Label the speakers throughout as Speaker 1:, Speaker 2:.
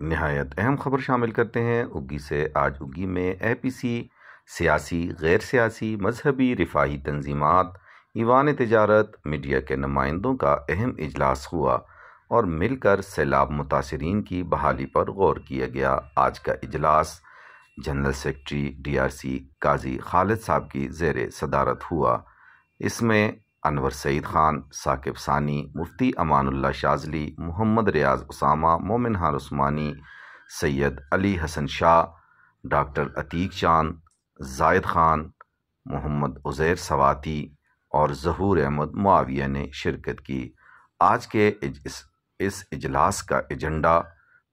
Speaker 1: نہایت اہم خبر شامل کرتے ہیں اگی سے۔ آج اگی میں اے پی سی سیاسی، غیر سیاسی، مذہبی، رفاہی تنظیمات، ایوان تجارت، میڈیا کے نمائندوں کا اہم اجلاس ہوا اور مل کر سیلاب متاثرین کی بحالی پر غور کیا گیا۔ آج کا اجلاس general secretary D R C Qazi Khalid صاحب کی زیر صدارت ہوا۔ اس میں انور سعید خان، ثاقب ثانی، مفتی امان اللہ شاذلی، محمد ریاض اسامہ، مومن خان عثمانی، سید علی حسن شاہ، ڈاکٹر عتیق چاند، زائد خان، محمد عزیر سواتی اور ظہور احمد معاویہ نے شرکت کی۔ آج کے اس اجلاس کا ایجنڈا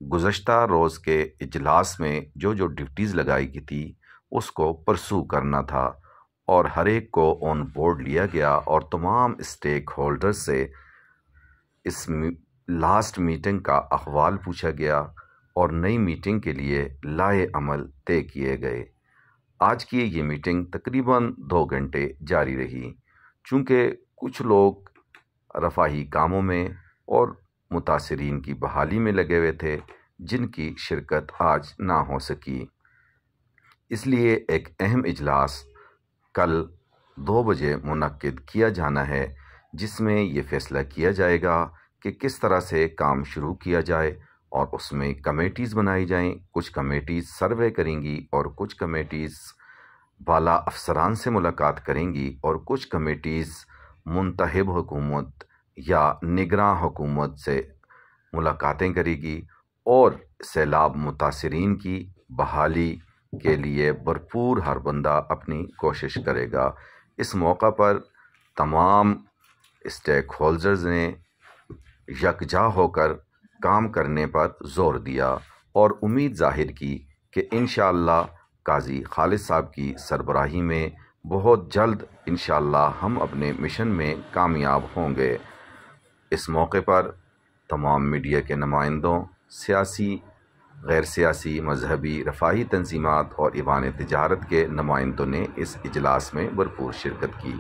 Speaker 1: گزشتہ روز کے اجلاس میں جو ڈیوٹیز لگائی گئی تھی اس کو پرسو کرنا تھا اور ہر ایک کو آن بورڈ لیا گیا اور تمام اسٹیک ہولڈرز سے اس لاسٹ میٹنگ کا احوال پوچھا گیا اور نئی میٹنگ کے لیے لائحہ عمل طے کیے گئے۔ آج کی یہ میٹنگ تقریباً 2 گھنٹے جاری رہی، چونکہ کچھ لوگ رفاہی کاموں میں اور متاثرین کی بحالی میں لگے ہوئے تھے جن کی شرکت آج نہ ہو سکی۔ اس لیے ایک اہم اجلاس کل 2 بجے منعقد کیا جانا ہے جس میں یہ فیصلہ کیا جائے گا کہ کس طرح سے کام شروع کیا جائے اور اس میں کمیٹیز بنائی جائیں۔ کچھ کمیٹیز سروے کریں گی اور کچھ کمیٹیز بالا افسران سے ملاقات کریں گی اور کچھ کمیٹیز منتخب حکومت یا نگراں حکومت سے ملاقاتیں کرے گی اور سیلاب متاثرین کی بحالی کے لیے بھرپور ہر بندہ اپنی کوشش کرے گا۔ اس موقع پر تمام اسٹیک ہولڈرز نے یکجا ہو کر کام کرنے پر زور دیا اور امید ظاہر کی کہ انشاءاللہ قاضی خالد صاحب کی سربراہی میں بہت جلد انشاءاللہ ہم اپنے مشن میں کامیاب ہوں گے۔ اس موقع پر تمام میڈیا کے نمائندوں، سیاسی، غیر سیاسی، مذہبی، رفاہی تنظیمات اور ایوان تجارت کے نمائندوں نے اس اجلاس میں بھرپور شرکت کی۔